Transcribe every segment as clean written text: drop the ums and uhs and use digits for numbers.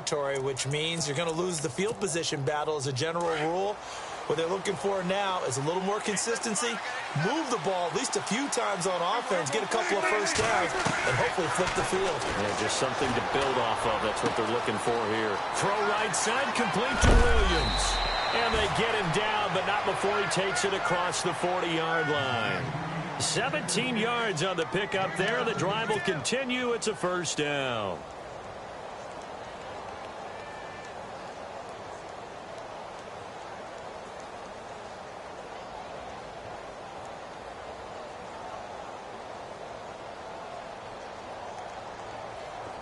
territory, which means you're going to lose the field position battle as a general rule. What they're looking for now is a little more consistency, move the ball at least a few times on offense, get a couple of first downs, and hopefully flip the field. Yeah, just something to build off of. That's what they're looking for here. Throw right side, complete to Williams. And they get him down, but not before he takes it across the 40-yard line. 17 yards on the pickup there. The drive will continue. It's a first down.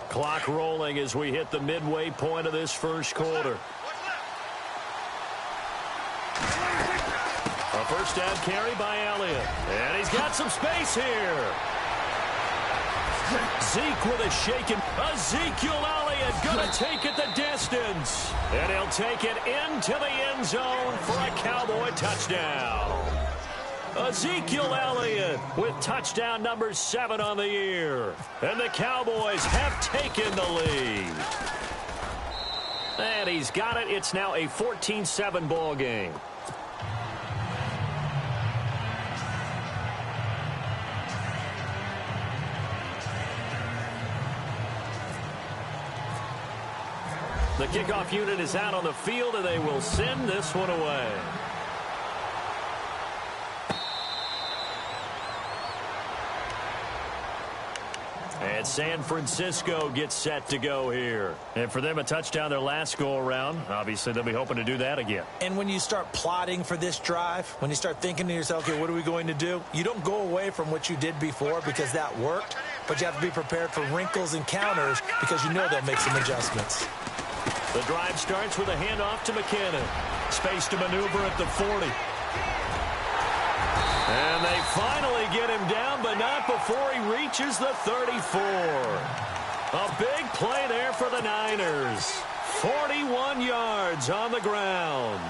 Clock rolling as we hit the midway point of this first quarter. A first down carry by Elliott. And he's got some space here. Zeke with a shaken. Ezekiel Elliott going to take it the distance. And he'll take it into the end zone for a Cowboy touchdown. Ezekiel Elliott with touchdown number 7 on the year. And the Cowboys have taken the lead. And he's got it. It's now a 14-7 ball game. The kickoff unit is out on the field, and they will send this one away. And San Francisco gets set to go here. And for them, a touchdown their last go-around. Obviously, they'll be hoping to do that again. And when you start plotting for this drive, when you start thinking to yourself, okay, what are we going to do? You don't go away from what you did before because that worked, but you have to be prepared for wrinkles and counters because you know they'll make some adjustments. The drive starts with a handoff to McKinnon. Space to maneuver at the 40. And they finally get him down, but not before he reaches the 34. A big play there for the Niners. 41 yards on the ground.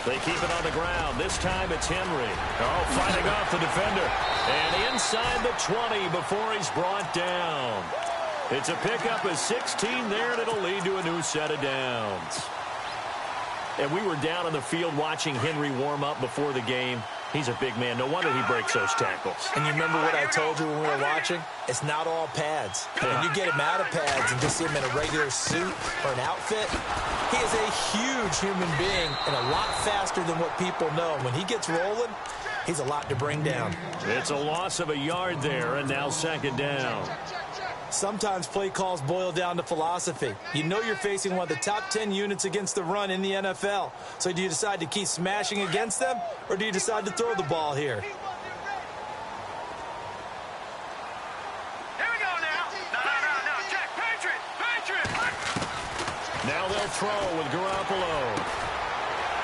They keep it on the ground. This time it's Henry. Oh, fighting off the defender. And inside the 20 before he's brought down. It's a pickup of 16 there, and it'll lead to a new set of downs. And we were down on the field watching Henry warm up before the game. He's a big man. No wonder he breaks those tackles. And you remember what I told you when we were watching? It's not all pads. When you get him out of pads and just see him in a regular suit or an outfit, he is a huge human being and a lot faster than what people know. When he gets rolling, he's a lot to bring down. It's a loss of a yard there, and now second down. Sometimes play calls boil down to philosophy. You know you're facing one of the top 10 units against the run in the NFL. So do you decide to keep smashing against them, or do you decide to throw the ball here? Here we go now. No, Jack, Patriot. Now they'll throw with Garoppolo.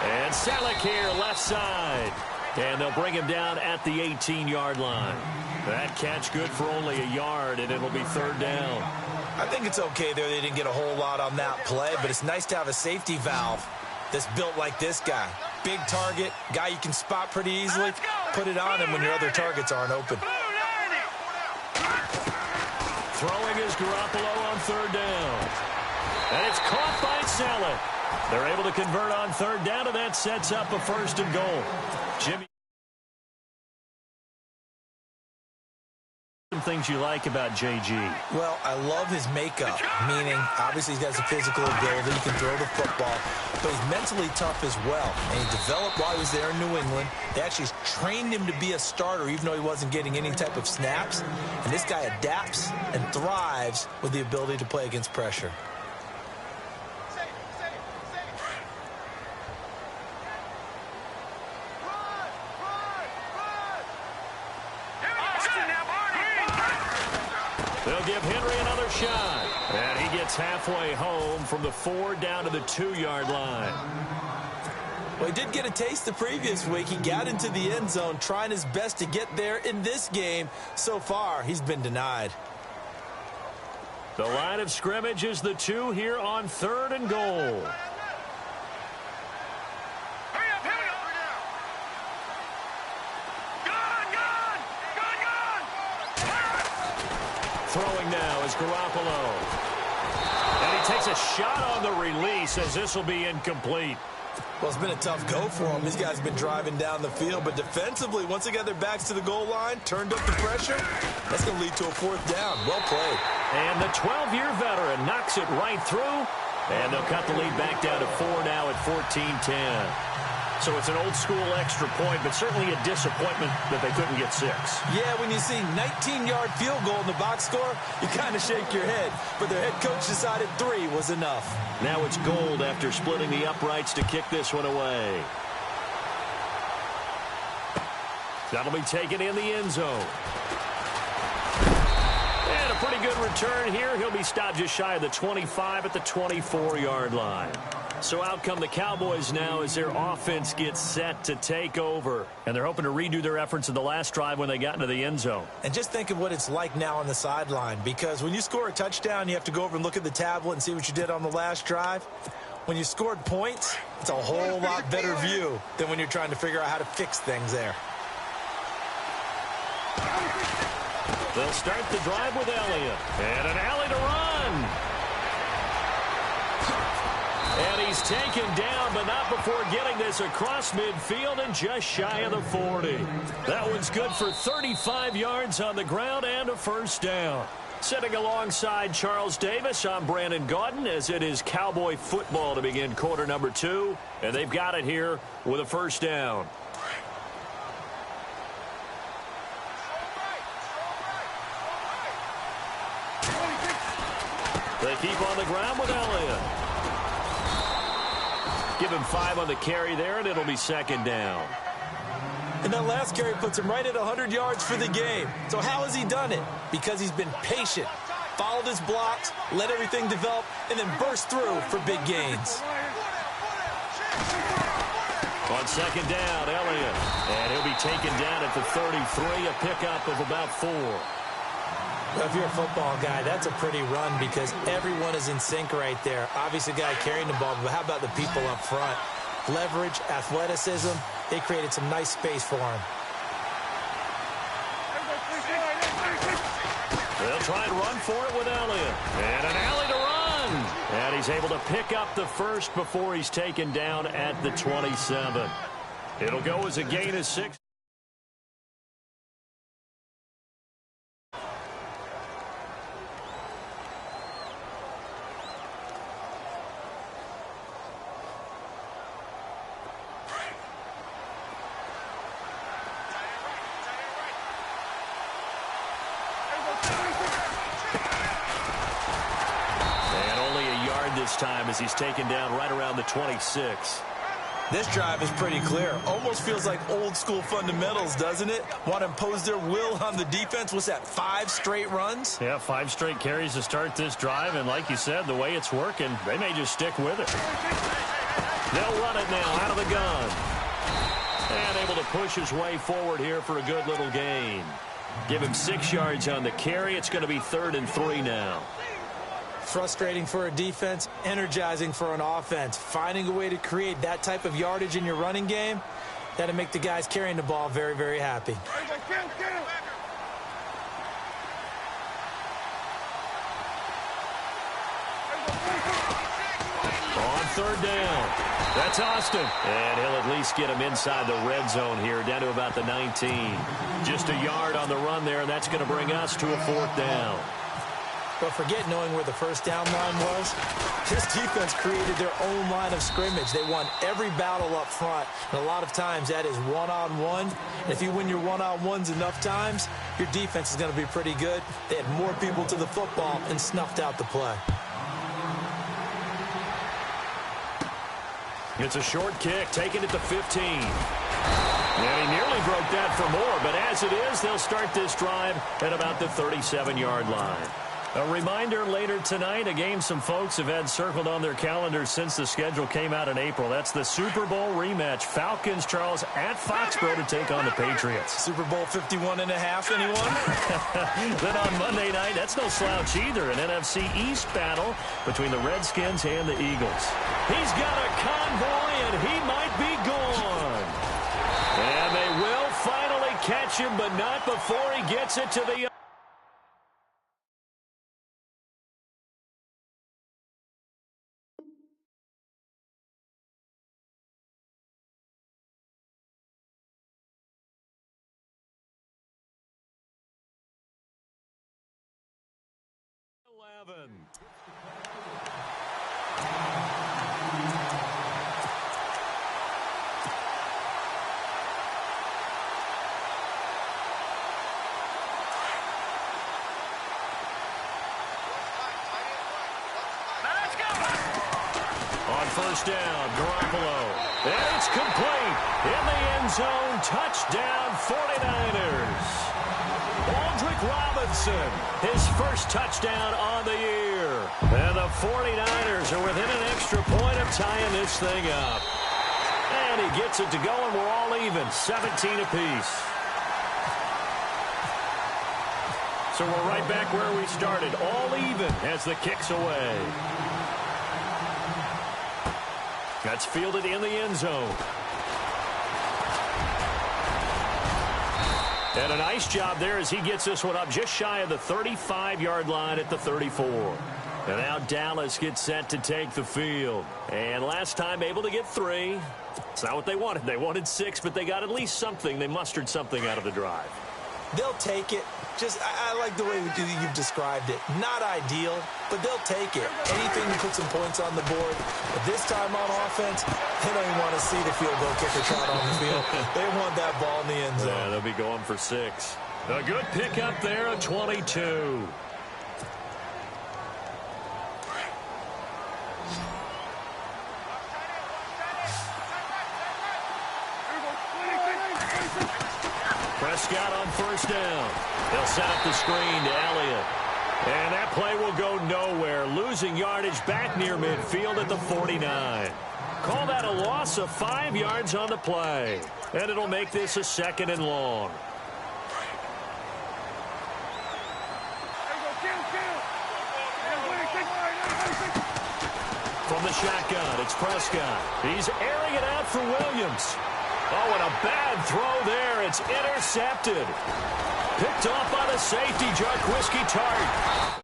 And Selleck here, left side. And they'll bring him down at the 18-yard line. That catch good for only a yard, and it'll be third down. I think it's okay there. They didn't get a whole lot on that play, but it's nice to have a safety valve that's built like this guy. Big target, guy you can spot pretty easily. Put it on him when your other targets aren't open. Throwing is Garoppolo on third down. And it's caught by Selleck. They're able to convert on third down, and that sets up a first and goal. Jimmy. Some things you like about J.G. Well, I love his makeup, meaning obviously he's got some physical ability, he can throw the football, but he's mentally tough as well. And he developed while he was there in New England. They actually trained him to be a starter even though he wasn't getting any type of snaps. And this guy adapts and thrives with the ability to play against pressure. They'll give Henry another shot. And he gets halfway home from the 4 down to the 2-yard line. Well, he did get a taste the previous week. He got into the end zone trying his best to get there in this game. So far, he's been denied. The line of scrimmage is the 2 here on 3rd and goal. Throwing now is Garoppolo. And he takes a shot on the release as this will be incomplete. Well, it's been a tough go for them. These guys have been driving down the field, but defensively, once they got their backs to the goal line, turned up the pressure, that's going to lead to a 4th down. Well played. And the 12-year veteran knocks it right through, and they'll cut the lead back down to 4 now at 14-10. So it's an old-school extra point, but certainly a disappointment that they couldn't get 6. Yeah, when you see 19-yard field goal in the box score, you kind of shake your head. But their head coach decided 3 was enough. Now it's Gold after splitting the uprights to kick this one away. That'll be taken in the end zone. And a pretty good return here. He'll be stopped just shy of the 25 at the 24-yard line. So out come the Cowboys now as their offense gets set to take over. And they're hoping to redo their efforts in the last drive when they got into the end zone. And just think of what it's like now on the sideline, because when you score a touchdown, you have to go over and look at the tablet and see what you did on the last drive. When you scored points, it's a whole lot better view than when you're trying to figure out how to fix things there. They'll start the drive with Elliott. And an alley to run. And he's taken down, but not before getting this across midfield and just shy of the 40. That one's good for 35 yards on the ground and a 1st down. Sitting alongside Charles Davis, I'm Brandon Gaudin, as it is Cowboy football to begin quarter number 2. And they've got it here with a 1st down. They keep on the ground with Elliott. Give him 5 on the carry there, and it'll be 2nd down. And that last carry puts him right at 100 yards for the game. So how has he done it? Because he's been patient, followed his blocks, let everything develop, and then burst through for big gains. On 2nd down, Elliott. And he'll be taken down at the 33, a pickup of about 4. Well, if you're a football guy, that's a pretty run because everyone is in sync right there. Obviously, the guy carrying the ball, but how about the people up front? Leverage, athleticism, they created some nice space for him. They'll try and run for it with Elliott. And an alley to run. And he's able to pick up the 1st before he's taken down at the 27. It'll go as a gain of 6. This time as he's taken down right around the 26. This drive is pretty clear. Almost feels like old school fundamentals, doesn't it? Want to impose their will on the defense. What's that, 5 straight runs? Yeah, 5 straight carries to start this drive, and like you said, the way it's working, they may just stick with it. They'll run it now out of the gun. And able to push his way forward here for a good little gain. Give him 6 yards on the carry. It's going to be 3rd and 3 now. Frustrating for a defense, energizing for an offense. Finding a way to create that type of yardage in your running game, that'll make the guys carrying the ball very, very happy. On 3rd down, that's Austin. And he'll at least get him inside the red zone here, down to about the 19. Just a yard on the run there, and that's going to bring us to a 4th down. But forget knowing where the 1st down line was. This defense created their own line of scrimmage. They won every battle up front. And a lot of times that is one-on-one. And if you win your one-on-ones enough times, your defense is going to be pretty good. They had more people to the football and snuffed out the play. It's a short kick, taken at the 15. And he nearly broke that for more. But as it is, they'll start this drive at about the 37-yard line. A reminder later tonight, a game some folks have had circled on their calendars since the schedule came out in April. That's the Super Bowl rematch. Falcons, Charles, at Foxborough to take on the Patriots. Super Bowl 51.5, anyone? Then on Monday night, that's no slouch either. An NFC East battle between the Redskins and the Eagles. He's got a convoy, and he might be gone. And they will finally catch him, but not before he gets it to the... On first down, Garoppolo. And it's complete. In the end zone, touchdown 49ers. Aldrick Robinson, his first touchdown on the year. And the 49ers are within an extra point of tying this thing up. And he gets it to go, and we're all even, 17 apiece. So we're right back where we started, all even as the kick's away. That's fielded in the end zone. And a nice job there as he gets this one up just shy of the 35-yard line at the 34. And now Dallas gets set to take the field. And last time able to get 3. It's not what they wanted. They wanted 6, but they got at least something. They mustered something out of the drive. They'll take it. I like the way you've described it. Not ideal, but they'll take it. Anything to put some points on the board. But this time on offense, they don't even want to see the field goal kicker trot on the field. They want that ball in the end zone. Yeah, they'll be going for 6. A good pickup there at 22. Prescott on first down. They'll set up the screen to Elliott. And that play will go nowhere. Losing yardage back near midfield at the 49. Call that a loss of 5 yards on the play. And it'll make this a 2nd and long. From the shotgun, it's Prescott. He's airing it out for Williams. Oh, and a bad throw there. It's intercepted. Picked off by the safety, Jarquiski Tart.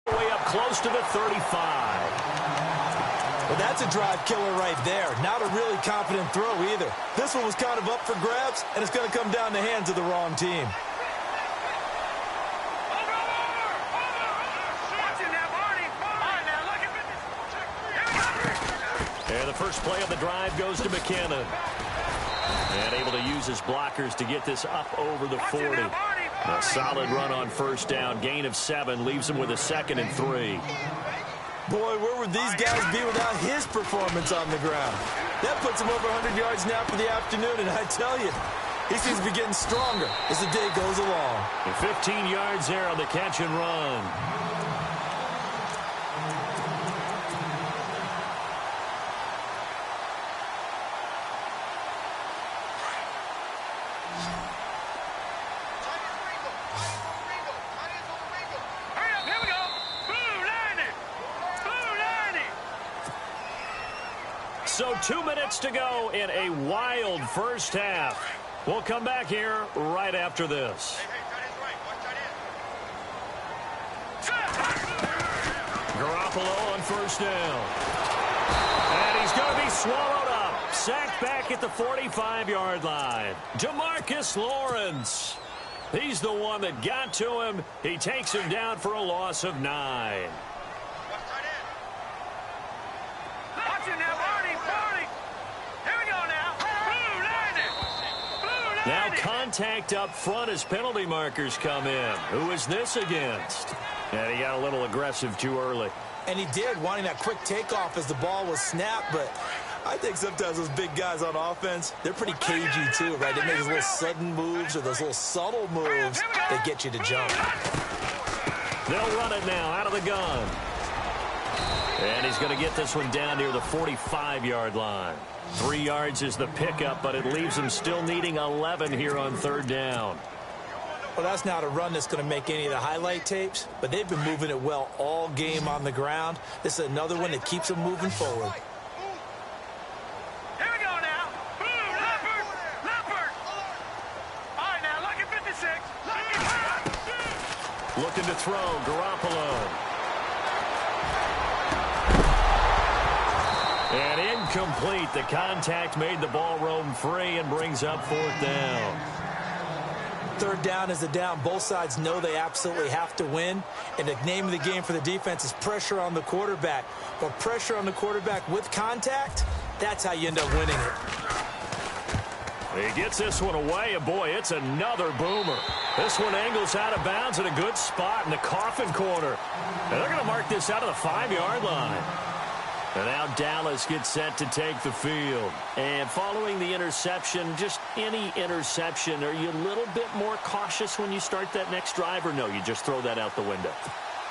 Way up close to the 35. Well, that's a drive killer right there. Not a really confident throw either. This one was kind of up for grabs, and it's going to come down the hands of the wrong team. And the first play of the drive goes to McKinnon. And able to use his blockers to get this up over the 40. A solid run on first down. Gain of 7 leaves him with a 2nd and 3. Boy, where would these guys be without his performance on the ground? That puts him over 100 yards now for the afternoon, and I tell you, he seems to be getting stronger as the day goes along. And 15 yards there on the catch and run. So 2 minutes to go in a wild first half. We'll come back here right after this. Garoppolo on first down. And he's going to be swallowed up. Sacked back at the 45-yard line. DeMarcus Lawrence. He's the one that got to him. He takes him down for a loss of 9. Now contact up front as penalty markers come in. Who is this against? And he got a little aggressive too early. And he did, wanting that quick takeoff as the ball was snapped, but I think sometimes those big guys on offense, they're pretty cagey too, right? They make those little sudden moves or those little subtle moves that get you to jump. They'll run it now out of the gun. And he's going to get this one down near the 45-yard line. 3 yards is the pickup, but it leaves him still needing 11 here on third down. Well, that's not a run that's going to make any of the highlight tapes, but they've been moving it well all game on the ground. This is another one that keeps them moving forward. Here we go now. Boom, Leopard. Leopard. All right, now, look at 56. Looking to throw, Garoppolo. And incomplete. The contact made the ball roam free and brings up fourth down. Third down is a down. Both sides know they absolutely have to win. And the name of the game for the defense is pressure on the quarterback. But pressure on the quarterback with contact, that's how you end up winning it. He gets this one away, and boy, it's another boomer. This one angles out of bounds at a good spot in the coffin corner. And they're going to mark this out of the 5-yard line. And now Dallas gets set to take the field. And following the interception, just any interception, are you a little bit more cautious when you start that next drive, or no, you just throw that out the window?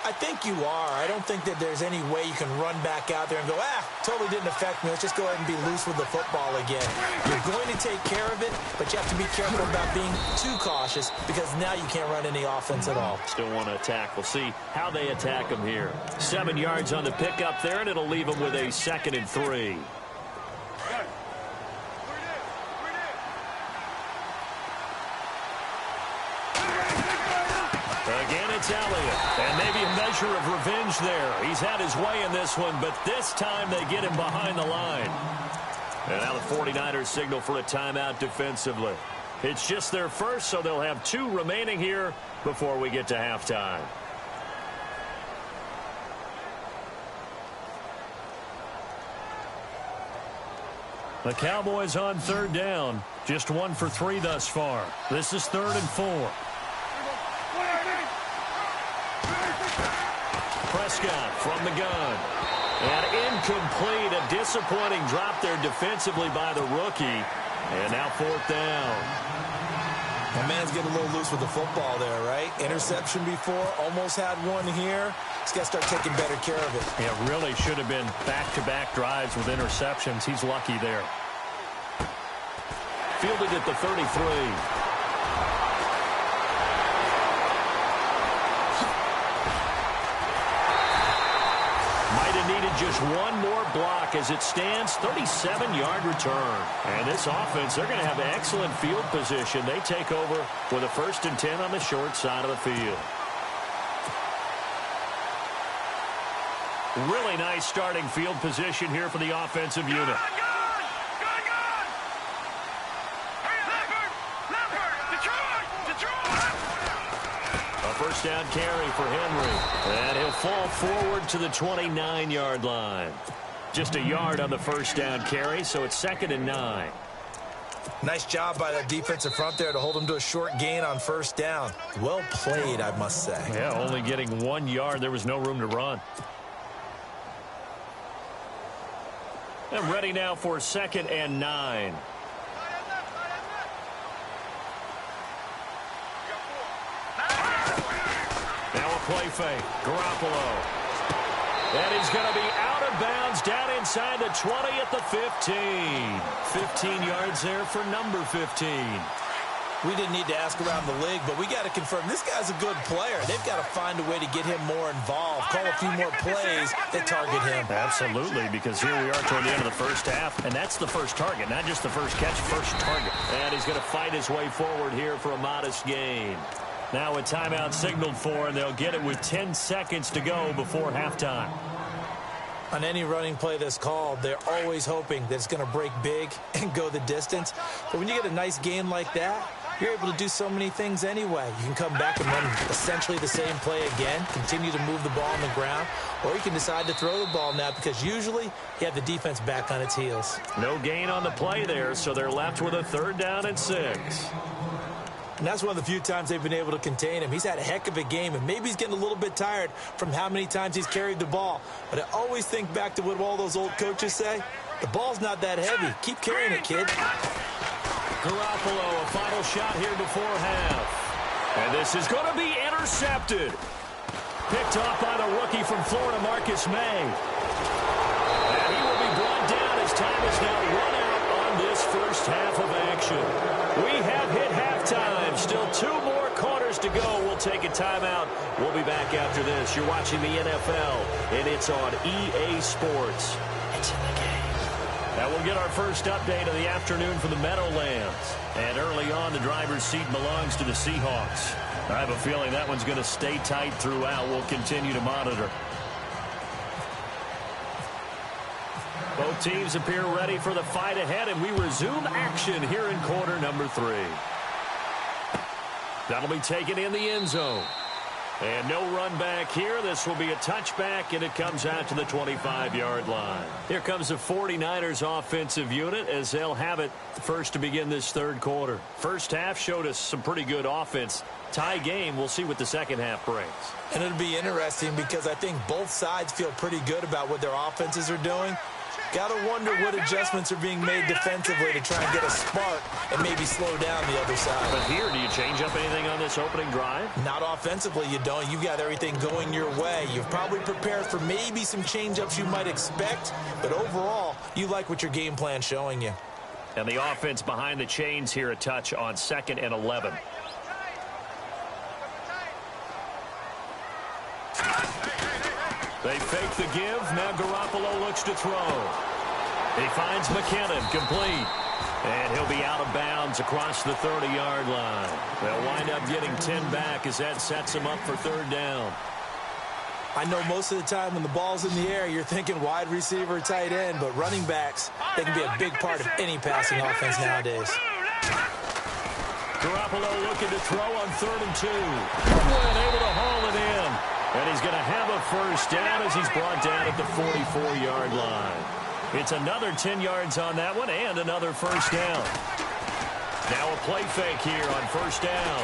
I think you are. I don't think that there's any way you can run back out there and go, totally didn't affect me. Let's just go ahead and be loose with the football again. You're going to take care of it, but you have to be careful about being too cautious because now you can't run any offense at all. Still want to attack. We'll see how they attack him here. 7 yards on the pickup there, and it'll leave him with a 2nd and 3. Again, it's Elliott, and maybe a measure of revenge there. He's had his way in this one, but this time they get him behind the line. And now the 49ers signal for a timeout defensively. It's just their first, so they'll have 2 remaining here before we get to halftime. The Cowboys on third down. Just 1 for 3 thus far. This is 3rd and 4. Prescott from the gun. And incomplete. A disappointing drop there defensively by the rookie. And now 4th down. My man's getting a little loose with the football there, right? Interception before. Almost had one here. He's got to start taking better care of it. Yeah, really should have been back-to-back drives with interceptions. He's lucky there. Fielded at the 33. Needed just one more block as it stands. 37-yard return. And this offense, they're going to have excellent field position. They take over with a 1st and 10 on the short side of the field. Really nice starting field position here for the offensive unit. First down carry for Henry. And he'll fall forward to the 29-yard line. Just a yard on the first down carry, so it's 2nd and 9. Nice job by that defensive front there to hold him to a short gain on first down. Well played, I must say. Yeah, only getting 1 yard. There was no room to run. And ready now for 2nd and 9. Play fake. Garoppolo. And he's going to be out of bounds down inside the 20 at the 15. 15 yards there for number 15. We didn't need to ask around the league, but we got to confirm this guy's a good player. They've got to find a way to get him more involved, call a few more plays that target him. Absolutely, because here we are toward the end of the first half, and that's the first target, not just the first catch, first target. And he's going to fight his way forward here for a modest gain. Now a timeout signaled for, and they'll get it with 10 seconds to go before halftime. On any running play that's called, they're always hoping that it's going to break big and go the distance. But when you get a nice gain like that, you're able to do so many things anyway. You can come back and run essentially the same play again, continue to move the ball on the ground, or you can decide to throw the ball now because usually you have the defense back on its heels. No gain on the play there, so they're left with a 3rd down and 6. And that's one of the few times they've been able to contain him. He's had a heck of a game, and maybe he's getting a little bit tired from how many times he's carried the ball. But I always think back to what all those old coaches say. The ball's not that heavy. Keep carrying it, kid. Garoppolo, a final shot here before half. And this is going to be intercepted. Picked off by the rookie from Florida, Marcus May. And he will be brought down as time is now run out on this first half of action. We have hit halftime. Still 2 more quarters to go. We'll take a timeout. We'll be back after this. You're watching the NFL, and it's on EA Sports. It's in the game. Now we'll get our first update of the afternoon for the Meadowlands. And early on, the driver's seat belongs to the Seahawks. I have a feeling that one's going to stay tight throughout. We'll continue to monitor. Both teams appear ready for the fight ahead, and we resume action here in quarter number 3. That'll be taken in the end zone. And no run back here. This will be a touchback, and it comes out to the 25-yard line. Here comes the 49ers offensive unit as they'll have it first to begin this third quarter. First half showed us some pretty good offense. Tie game, we'll see what the second half brings. And it'll be interesting because I think both sides feel pretty good about what their offenses are doing. Got to wonder what adjustments are being made defensively to try and get a spark and maybe slow down the other side. But here, do you change up anything on this opening drive? Not offensively, you don't. You've got everything going your way. You've probably prepared for maybe some change-ups you might expect, but overall, you like what your game plan's showing you. And the offense behind the chains here, a touch on 2nd and 11. They fake the give. Now Garoppolo looks to throw. He finds McKinnon, complete. And he'll be out of bounds across the 30-yard line. They'll wind up getting 10 back as that sets them up for third down. I know most of the time when the ball's in the air, you're thinking wide receiver, tight end, but running backs, they can be a big part of any passing offense nowadays. Garoppolo looking to throw on 3rd and 2. Goodwin able to haul it in. And he's going to have a first down as he's brought down at the 44-yard line. It's another 10 yards on that one and another first down. Now a play fake here on first down.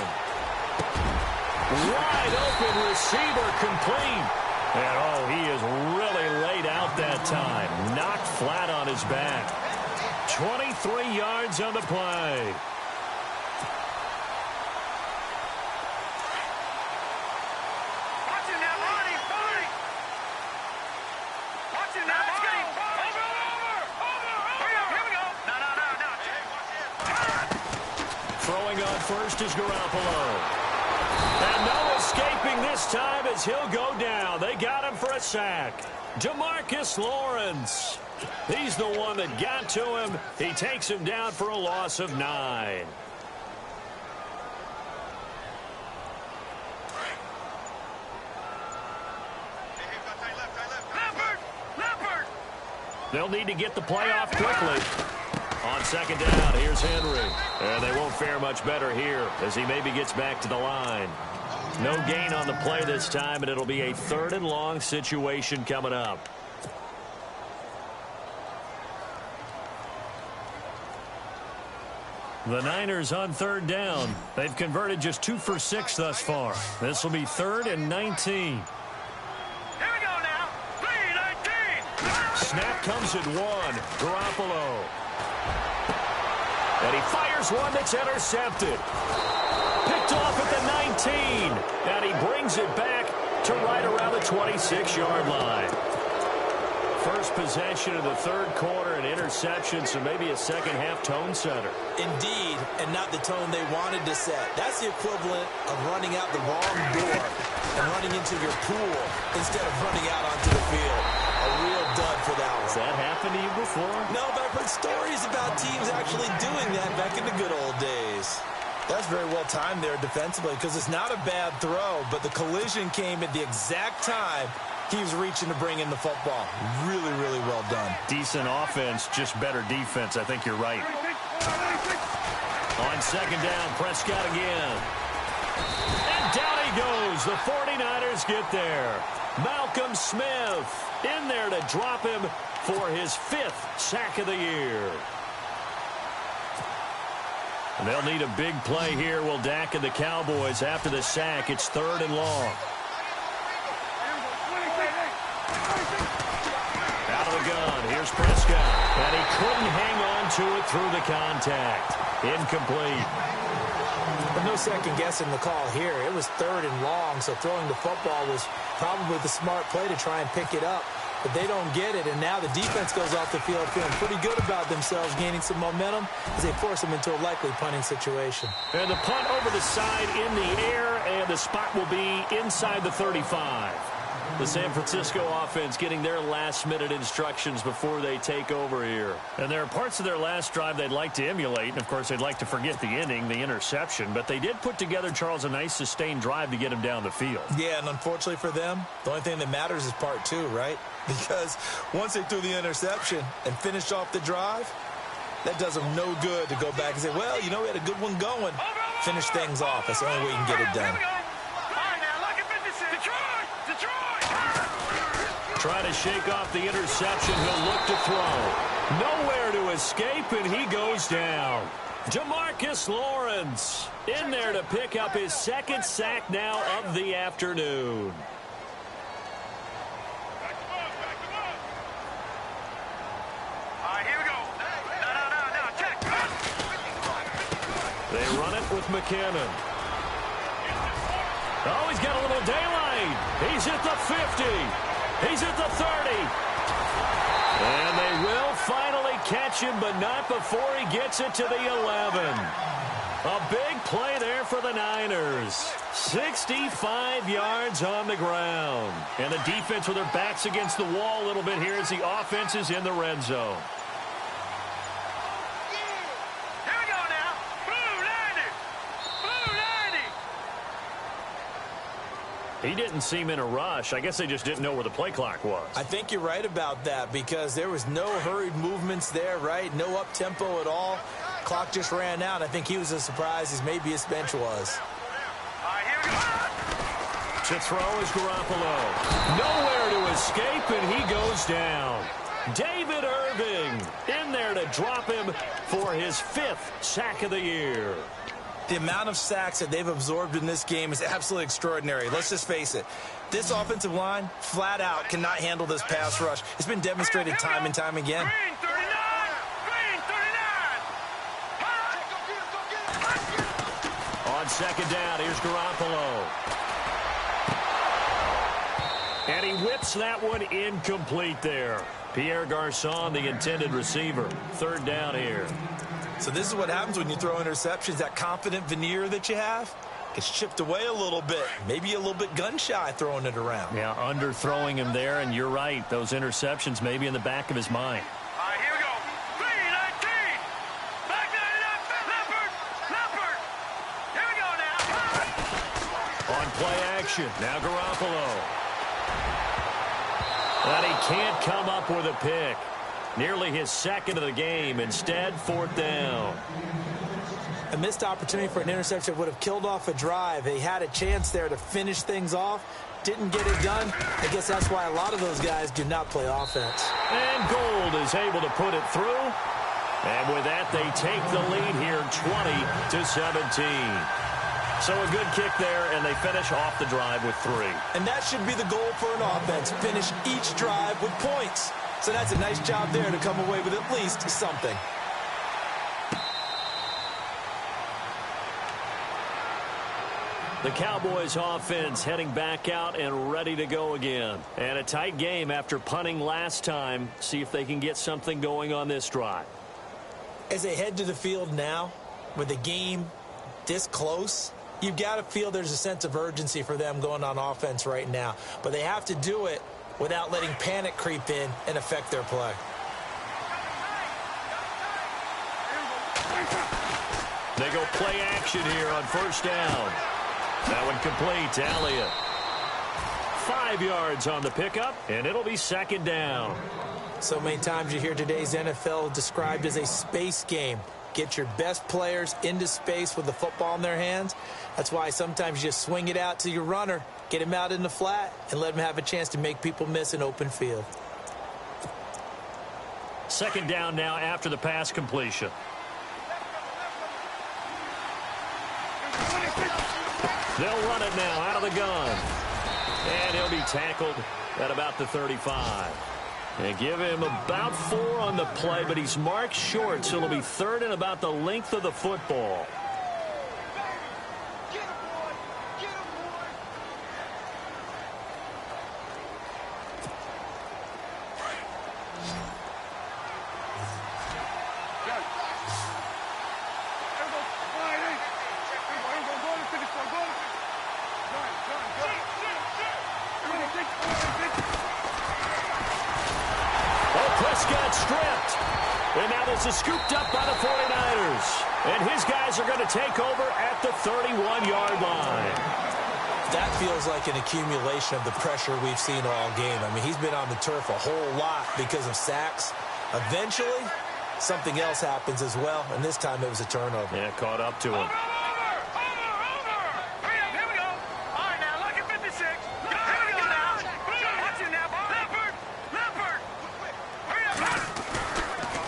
Wide open receiver complete. And oh, he is really laid out that time. Knocked flat on his back. 23 yards on the play. Throwing on first is Garoppolo. And no escaping this time as he'll go down. They got him for a sack. DeMarcus Lawrence. He's the one that got to him. He takes him down for a loss of 9. They'll need to get the play off quickly. On 2nd down, here's Henry. And they won't fare much better here as he maybe gets back to the line. No gain on the play this time, and it'll be a 3rd and long situation coming up. The Niners on 3rd down. They've converted just 2 for 6 thus far. This will be 3rd and 19. Snap comes at 1. Garoppolo. And he fires one that's intercepted. Picked off at the 19. And he brings it back to right around the 26-yard line. First possession of the third quarter, an interception, so maybe a second-half tone setter. Indeed, and not the tone they wanted to set. That's the equivalent of running out the wrong door and running into your pool instead of running out onto the field. A real dud for that one. Has that happened to you before? No, but I've heard stories about teams actually doing that back in the good old days. That's very well timed there defensively because it's not a bad throw, but the collision came at the exact time he was reaching to bring in the football. Really, really well done. Decent offense, just better defense. I think you're right. On 2nd down, Prescott again. And down he goes. The 49ers get there. Malcolm Smith in there to drop him for his 5th sack of the year. And they'll need a big play here. Will Dak and the Cowboys after the sack. It's 3rd and long. Out out of the gun. Here's Prescott. And he couldn't hang on to it through the contact. Incomplete. But no second guessing the call here. It was 3rd and long, so throwing the football was probably the smart play to try and pick it up. But they don't get it, and now the defense goes off the field feeling pretty good about themselves, gaining some momentum as they force them into a likely punting situation. And the punt over the side in the air, and the spot will be inside the 35. The San Francisco offense getting their last-minute instructions before they take over here. And there are parts of their last drive they'd like to emulate, and, of course, they'd like to forget the inning, the interception. But they did put together, Charles, a nice sustained drive to get him down the field. Yeah, and unfortunately for them, the only thing that matters is part 2, right? Because once they threw the interception and finished off the drive, that does them no good to go back and say, well, you know, we had a good one going. Finish things off. That's the only way you can get it done. Try to shake off the interception. He'll look to throw. Nowhere to escape, and he goes down. Demarcus Lawrence in there to pick up his 2nd sack now of the afternoon. They run it with McKinnon. Oh, he's got a little daylight. He's at the 50. He's at the 30. And they will finally catch him, but not before he gets it to the 11. A big play there for the Niners. 65 yards on the ground. And the defense with their backs against the wall a little bit here as the offense is in the red zone. He didn't seem in a rush. I guess they just didn't know where the play clock was. I think you're right about that because there was no hurried movements there, right? No up-tempo at all. Clock just ran out. I think he was as surprised as maybe his bench was. To throw is Garoppolo. Nowhere to escape, and he goes down. David Irving in there to drop him for his 5th sack of the year. The amount of sacks that they've absorbed in this game is absolutely extraordinary. Let's just face it. This offensive line, flat out, cannot handle this pass rush. It's been demonstrated time and time again. On 2nd down, here's Garoppolo. And he whips that one incomplete there. Pierre Garçon, the intended receiver. 3rd down here. So this is what happens when you throw interceptions. That confident veneer that you have gets chipped away a little bit. Maybe a little bit gun-shy throwing it around. Yeah, underthrowing him there, and you're right. Those interceptions may be in the back of his mind. All right, here we go. 3-19. Back Leopard. Leopard. Here we go now. On play action. Now Garoppolo. And he can't come up with a pick. Nearly his 2nd of the game. Instead, 4th down. A missed opportunity for an interception would have killed off a drive. They had a chance there to finish things off. Didn't get it done. I guess that's why a lot of those guys do not play offense. And Gould is able to put it through. And with that, they take the lead here 20-17. So a good kick there, and they finish off the drive with 3. And that should be the goal for an offense. Finish each drive with points. So that's a nice job there to come away with at least something. The Cowboys offense heading back out and ready to go again. And a tight game after punting last time. See if they can get something going on this drive. As they head to the field now, with the game this close, you've got to feel there's a sense of urgency for them going on offense right now. But they have to do it without letting panic creep in and affect their play. They go play action here on 1st down. That one complete to Elliott. 5 yards on the pickup, and it'll be 2nd down. So many times you hear today's NFL described as a space game. Get your best players into space with the football in their hands. That's why sometimes you just swing it out to your runner, get him out in the flat, and let him have a chance to make people miss an open field. 2nd down now after the pass completion. They'll run it now out of the gun. And he'll be tackled at about the 35. They give him about 4 on the play, but he's marked short, so it'll be 3rd and about the length of the football. Prescott stripped. And now this is scooped up by the 49ers. And his guys are going to take over at the 31-yard line. That feels like an accumulation of the pressure we've seen all game. I mean, he's been on the turf a whole lot because of sacks. Eventually, something else happens as well, and this time it was a turnover. Yeah, caught up to him.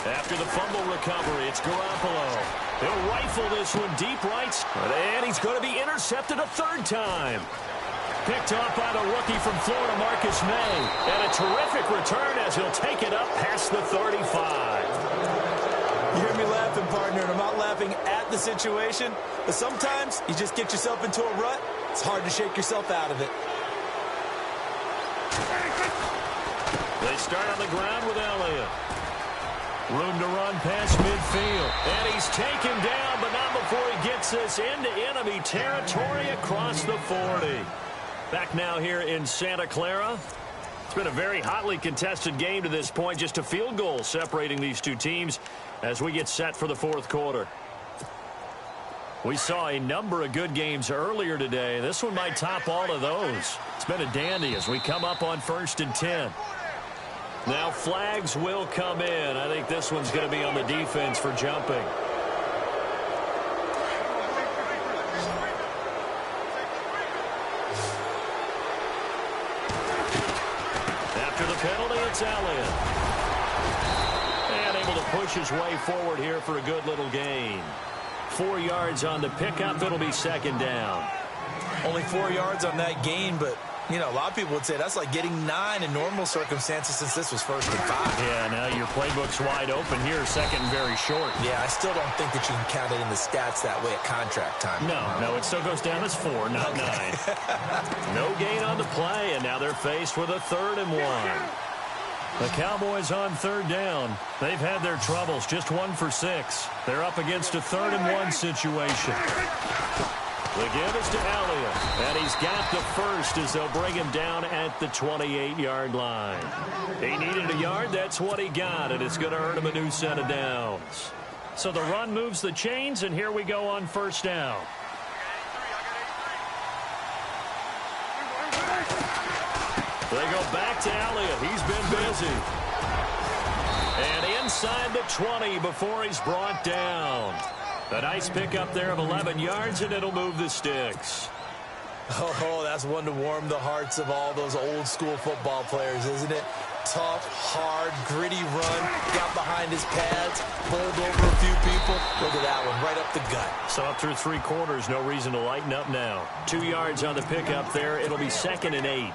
After the fumble recovery, it's Garoppolo. He'll rifle this one deep right. And he's going to be intercepted a 3rd time. Picked off by the rookie from Florida, Marcus May. And a terrific return as he'll take it up past the 35. You hear me laughing, partner, and I'm not laughing at the situation. But sometimes you just get yourself into a rut. It's hard to shake yourself out of it. They start on the ground with Elliott. Room to run past midfield. And he's taken down, but not before he gets this into enemy territory across the 40. Back now here in Santa Clara. It's been a very hotly contested game to this point. Just a field goal separating these two teams as we get set for the 4th quarter. We saw a number of good games earlier today. This one might top all of those. It's been a dandy as we come up on 1st and 10. Now flags will come in. I think this one's going to be on the defense for jumping. After the penalty, it's Elliott. And able to push his way forward here for a good little gain. 4 yards on the pickup. It'll be 2nd down. Only 4 yards on that gain, but you know, a lot of people would say that's like getting 9 in normal circumstances since this was 1st and 5. Yeah, now your playbook's wide open here, 2nd and very short. Yeah, I still don't think that you can count it in the stats that way at contract time. No, it still goes down as 4, not 9. No gain on the play, and now they're faced with a 3rd and 1. The Cowboys on 3rd down. They've had their troubles, just 1 for 6. They're up against a 3rd and 1 situation. The give is to Elliott, and he's got the 1st as they'll bring him down at the 28-yard line. He needed a yard, that's what he got, and it's going to earn him a new set of downs. So the run moves the chains, and here we go on 1st down. They go back to Elliott. He's been busy. And inside the 20 before he's brought down. A nice pickup there of 11 yards, and it'll move the sticks. Oh, that's one to warm the hearts of all those old-school football players, isn't it? Tough, hard, gritty run, got behind his pads, bowled over a few people. Look at that one, right up the gut. So up through 3 quarters, no reason to lighten up now. 2 yards on the pickup there. It'll be 2nd and 8.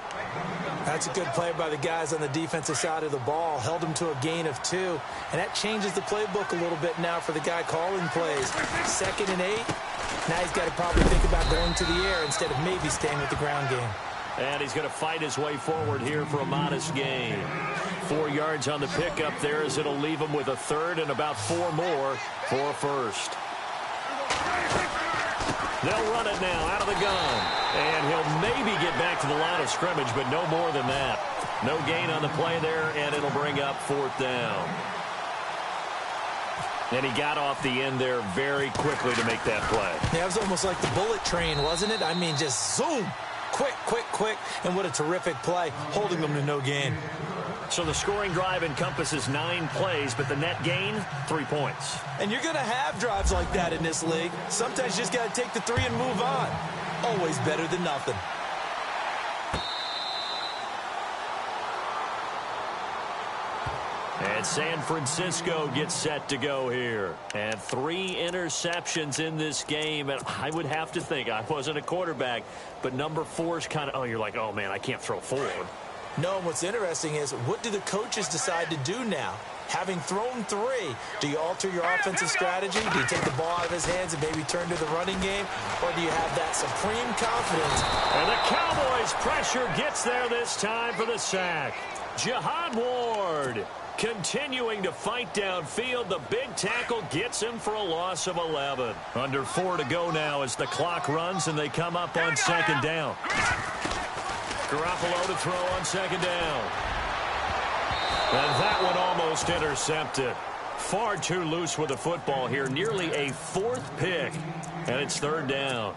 That's a good play by the guys on the defensive side of the ball. Held him to a gain of 2. And that changes the playbook a little bit now for the guy calling plays. 2nd and 8. Now he's got to probably think about going to the air instead of maybe staying with the ground game. And he's going to fight his way forward here for a modest gain. 4 yards on the pickup there as it'll leave him with a 3rd and about 4 more for a 1st. They'll run it now out of the gun. And he'll maybe get back to the line of scrimmage, but no more than that. No gain on the play there, and it'll bring up 4th down. And he got off the end there very quickly to make that play. Yeah, it was almost like the bullet train, wasn't it? I mean, just zoom. Quick, quick, quick. And what a terrific play, holding them to no gain. So the scoring drive encompasses 9 plays, but the net gain, 3 points. And you're going to have drives like that in this league. Sometimes you just got to take the 3 and move on. Always better than nothing. And San Francisco gets set to go here. And 3 interceptions in this game. And I would have to think, I wasn't a quarterback, but number 4 is kind of, oh, you're like, oh, man, I can't throw 4. No, what's interesting is, what do the coaches decide to do now? Having thrown 3, do you alter your offensive strategy? Do you take the ball out of his hands and maybe turn to the running game? Or do you have that supreme confidence? And the Cowboys' pressure gets there this time for the sack. Jihad Ward continuing to fight downfield. The big tackle gets him for a loss of 11. Under 4 to go now as the clock runs and they come up on second down. Garoppolo to throw on second down. And that one almost intercepted. Far too loose with the football here. Nearly a 4th pick. And it's third down.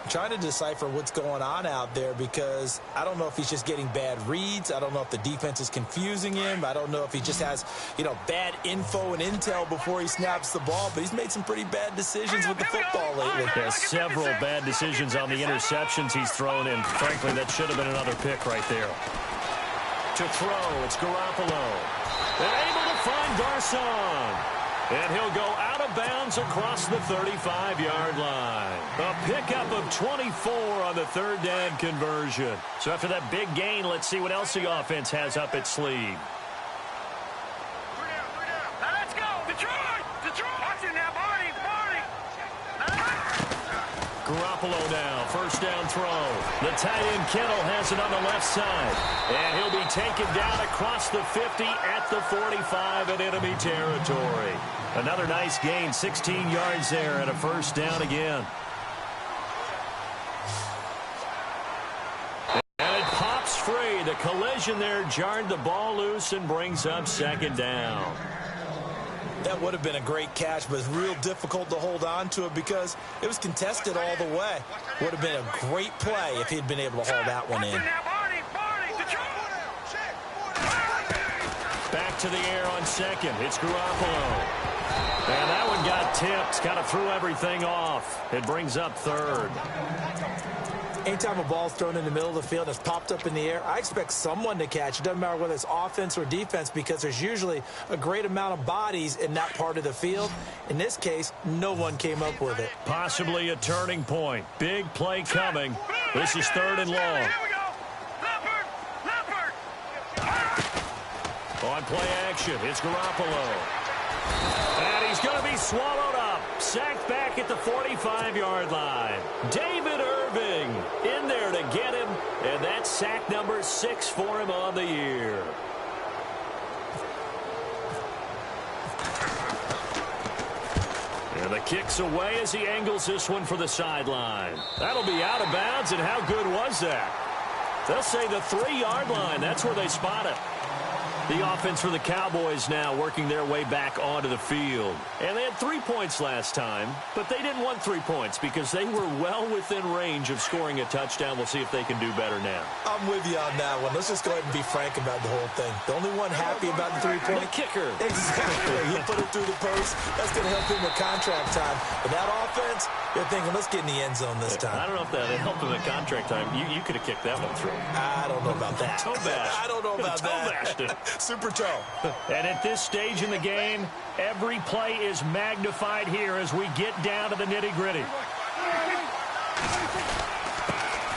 I'm trying to decipher what's going on out there, because I don't know if he's just getting bad reads. I don't know if the defense is confusing him. I don't know if he just has, bad info and intel before he snaps the ball. But he's made some pretty bad decisions with the football lately. Has several bad decisions on the interceptions he's thrown, and frankly, that should have been another pick right there. To throw, it's Garoppolo. And able to find Garcon. And he'll go out of bounds across the 35-yard line. A pickup of 24 on the third down conversion. So after that big gain, let's see what else the offense has up its sleeve. Let's go, Detroit! Detroit! Watch it now, Barney! Garoppolo now, first down throw. The tight end Kittle has it on the left side. And he'll be taken down across the 50 at the 45 in enemy territory. Another nice gain, 16 yards there and a first down again. And it pops free. The collision there jarred the ball loose and brings up second down. That would have been a great catch, but it's real difficult to hold on to it because it was contested all the way. Would have been a great play if he'd been able to haul that one in. Back to the air on second. It's Garoppolo. And that one got tipped. Kind of threw everything off. It brings up third. Anytime a ball's thrown in the middle of the field and it's popped up in the air, I expect someone to catch. It doesn't matter whether it's offense or defense, because there's usually a great amount of bodies in that part of the field. In this case, no one came up with it. Possibly a turning point. Big play coming. This is third and long. On play action, it's Garoppolo. And he's going to be swallowed up. Sacked back at the 45-yard line. David Irving in there to get him. And that's sack number 6 for him on the year. And the kick's away as he angles this one for the sideline. That'll be out of bounds, and how good was that? They'll say the 3-yard line. That's where they spot it. The offense for the Cowboys now working their way back onto the field. And they had 3 points last time, but they didn't want 3 points because they were well within range of scoring a touchdown. We'll see if they can do better now. I'm with you on that one. Let's just go ahead and be frank about the whole thing. The only one happy about the 3-point... The kicker. Exactly. He put it through the post. That's going to help him with contract time. But that offense, they're thinking, let's get in the end zone this time. I don't know if that helped him at contract time. You could have kicked that one through. I don't know about that. Toe bash. I don't know about that. Toe bashed it. Super toe. And at this stage in the game, every play is magnified here as we get down to the nitty-gritty.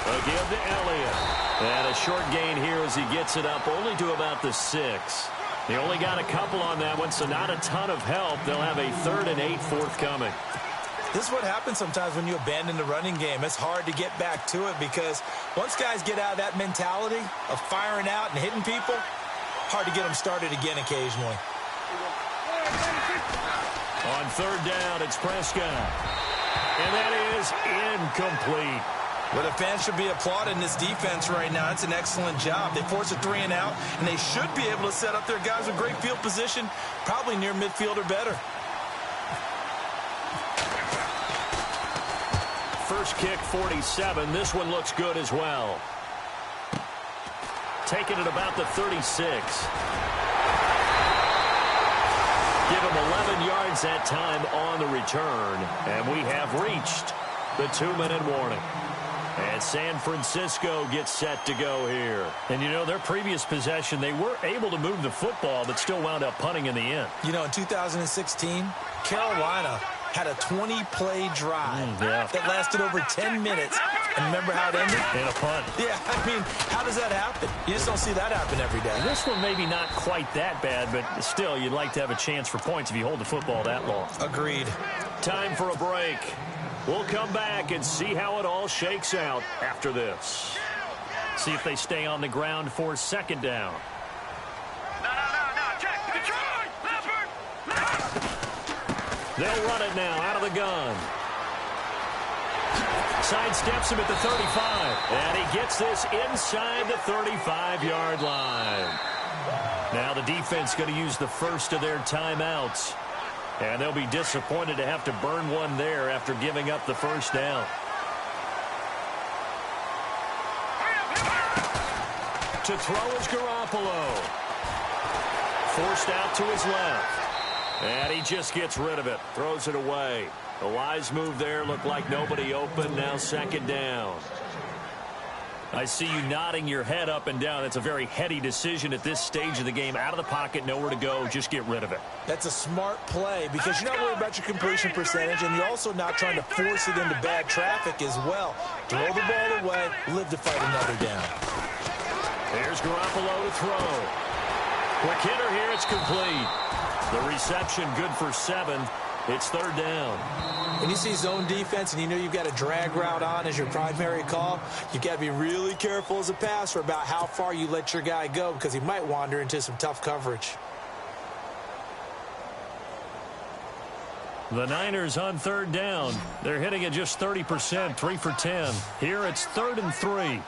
Again to Elliott. And a short gain here as he gets it up only to about the 6. They only got a couple on that one, so not a ton of help. They'll have a 3rd and 8 forthcoming. This is what happens sometimes when you abandon the running game. It's hard to get back to it because once guys get out of that mentality of firing out and hitting people, hard to get them started again occasionally. On 3rd down, it's Prescott. And that is incomplete. Well, the fans should be applauding this defense right now. It's an excellent job. They force a 3 and out, and they should be able to set up their guys with great field position, probably near midfield or better. First kick, 47. This one looks good as well. Taking it about the 36. Give him 11 yards that time on the return. And we have reached the 2-minute warning. And San Francisco gets set to go here. And, you know, their previous possession, they were able to move the football, but still wound up punting in the end. You know, in 2016, Carolina had a 20-play drive that lasted over 10 minutes And remember how it ended? And a punt. Yeah, I mean, how does that happen? You just don't see that happen every day. This one maybe not quite that bad, but still, you'd like to have a chance for points if you hold the football that long. Agreed. Time for a break. We'll come back and see how it all shakes out after this. See if they stay on the ground for second down. No, check. Detroit! Leopard! They'll run it now out of the gun. Sidesteps him at the 35. And he gets this inside the 35-yard line. Now the defense going to use the first of their timeouts. And they'll be disappointed to have to burn one there after giving up the first down. To throw is Garoppolo. Forced out to his left. And he just gets rid of it. Throws it away. A wise move there. Looked like nobody open. Now second down. I see you nodding your head up and down. That's a very heady decision at this stage of the game. Out of the pocket, nowhere to go. Just get rid of it. That's a smart play because you're not worried about your completion percentage, and you're also not trying to force it into bad traffic as well. Throw the ball away, live to fight another down. There's Garoppolo to throw. Quick hitter here. It's complete. The reception good for 7. It's third down. When you see zone defense and you know you've got a drag route on as your primary call, you've got to be really careful as a passer about how far you let your guy go because he might wander into some tough coverage. The Niners on third down. They're hitting it just 30%, 3 for 10. Here it's 3rd and 3.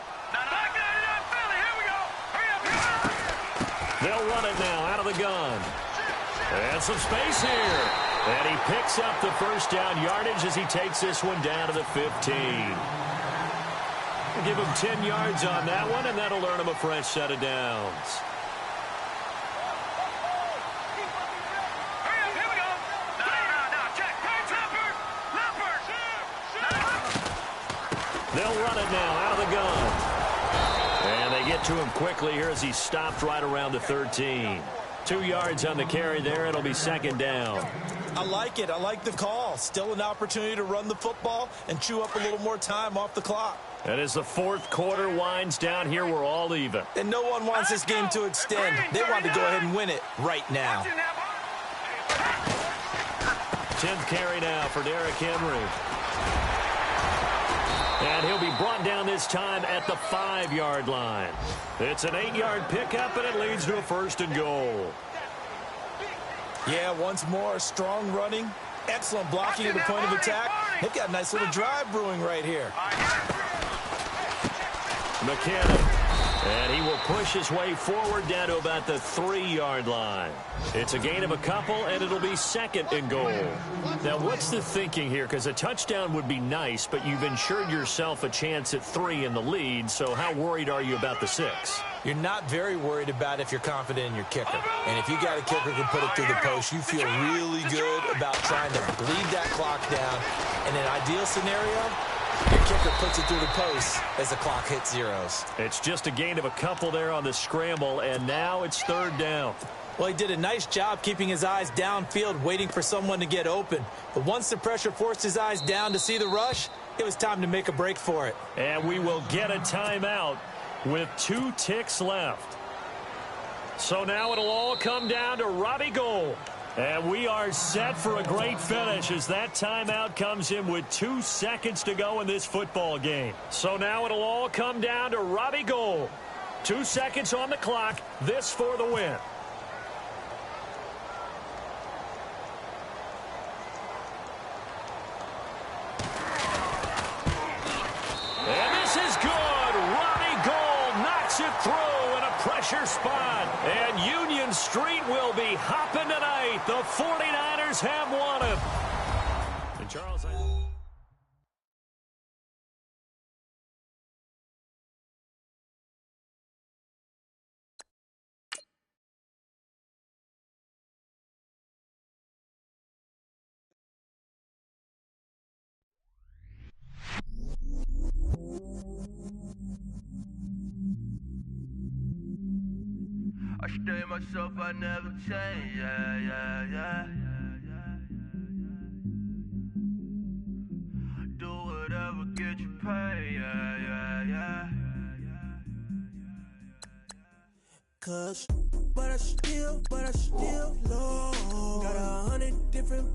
They'll run it now out of the gun. And some space here. And he picks up the first down yardage as he takes this one down to the 15. We'll give him 10 yards on that one, and that'll earn him a fresh set of downs. They'll run it now out of the gun. And they get to him quickly here as he stopped right around the 13. 2 yards on the carry there. It'll be second down. I like it. I like the call. Still an opportunity to run the football and chew up a little more time off the clock. And as the fourth quarter winds down here, we're all even. And no one wants this game to extend. They want to go ahead and win it right now. 10th carry now for Derrick Henry. And he'll be brought down this time at the 5-yard line. It's an 8-yard pickup, and it leads to a 1st and goal. Yeah, once more, strong running, excellent blocking at the point of attack. They've got a nice little drive brewing right here. McKinnon. And he will push his way forward down to about the 3-yard line. It's a gain of a couple, and it'll be 2nd and goal. Now, what's the thinking here? Because a touchdown would be nice, but you've ensured yourself a chance at 3 in the lead, so how worried are you about the 6? You're not very worried about if you're confident in your kicker. And if you got a kicker who can put it through the post, you feel really good about trying to bleed that clock down. In an ideal scenario, your kicker puts it through the post as the clock hits zeros. It's just a gain of a couple there on the scramble, and now it's 3rd down. Well, he did a nice job keeping his eyes downfield, waiting for someone to get open. But once the pressure forced his eyes down to see the rush, it was time to make a break for it. And we will get a timeout with 2 ticks left. So now it'll all come down to Robbie Gould. And we are set for a great finish as that timeout comes in with 2 seconds to go in this football game. So now it'll all come down to Robbie Gould. 2 seconds on the clock. This for the win. And this is good. Robbie Gould knocks it through in a pressure spot. And Union Street will be hopping tonight. The 49ers have won it. And Charles, I stay myself, I never change, yeah. Do whatever, get you paid, yeah. cuz. But I still low. Got 100 different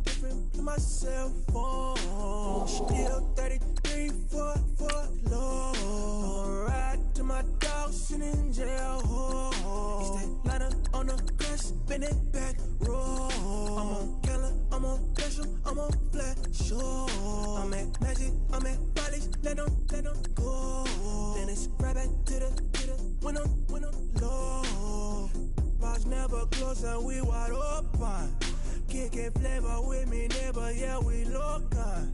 in my cell phone. Still 33 for low. I'ma ride to my dog sitting in jail. He stay lighter on the grass, spin it back, roll. I'm on Keller, I'm on Gresham, I'm on Flat Shore. I'm at Magic, I'm at Bally's, let them go. Then it's right back to the when I'm low. Bars never close and we wide open. Kicking flavor with me, neighbor, yeah, we local.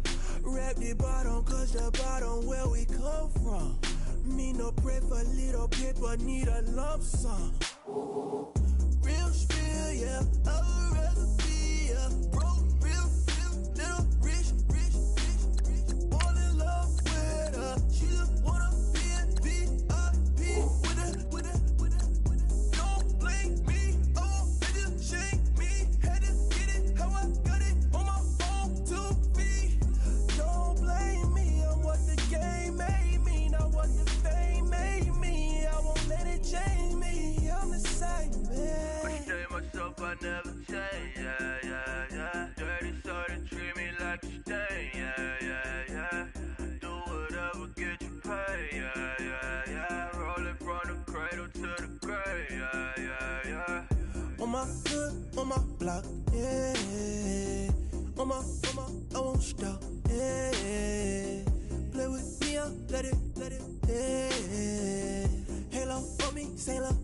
Rap the bottom, cause the bottom where we come from. Me no pray for little paper, need a lump sum. Real spill, yeah, I would rather be a broke, real little rich. All in love with her, she just wanna be a VIP with her. Don't blame me, oh, they just shame me. Had to get it, how I got it on my phone to me. Don't blame me, I'm what the game made me, not what the fame made me. I won't let it change me, I'm the same man. I tell myself I never change, yeah. Dirty so they treat me like a stain, yeah. Do whatever, get you paid, yeah. Rolling from the cradle to the grave, yeah. On my hood, on my block, yeah. On my, I won't stop, yeah. Play with me, I'll let it, yeah. Halo on me, Sailor